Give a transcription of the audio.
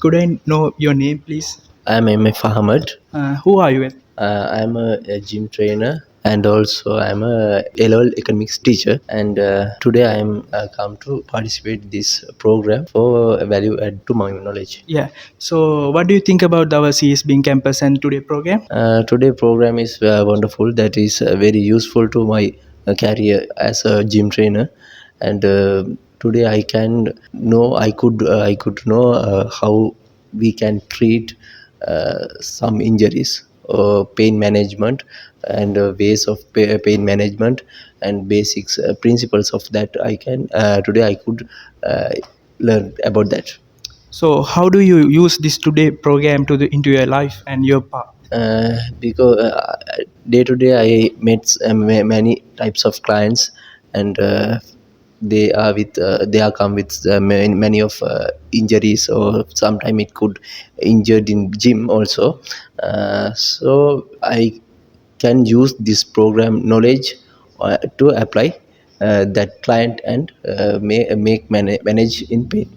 Could I know your name, please? I'm MF Ahmed. Who are you with? I'm a gym trainer and also I'm a LOL economics teacher. And today I am come to participate this program for value add to my knowledge. Yeah. So, what do you think about our CSBM Campus and today program? Today program is wonderful. That is very useful to my career as a gym trainer. And today I could know how we can treat some injuries, pain management, and ways of pain management and basics principles of that. I can today I could uh, learn about that. So, how do you use this today program into your life and your path? Because day to day I met many types of clients, and they are come with many of injuries, or sometime it could injured in gym also. So I can use this program knowledge to apply that client and make manage in pain.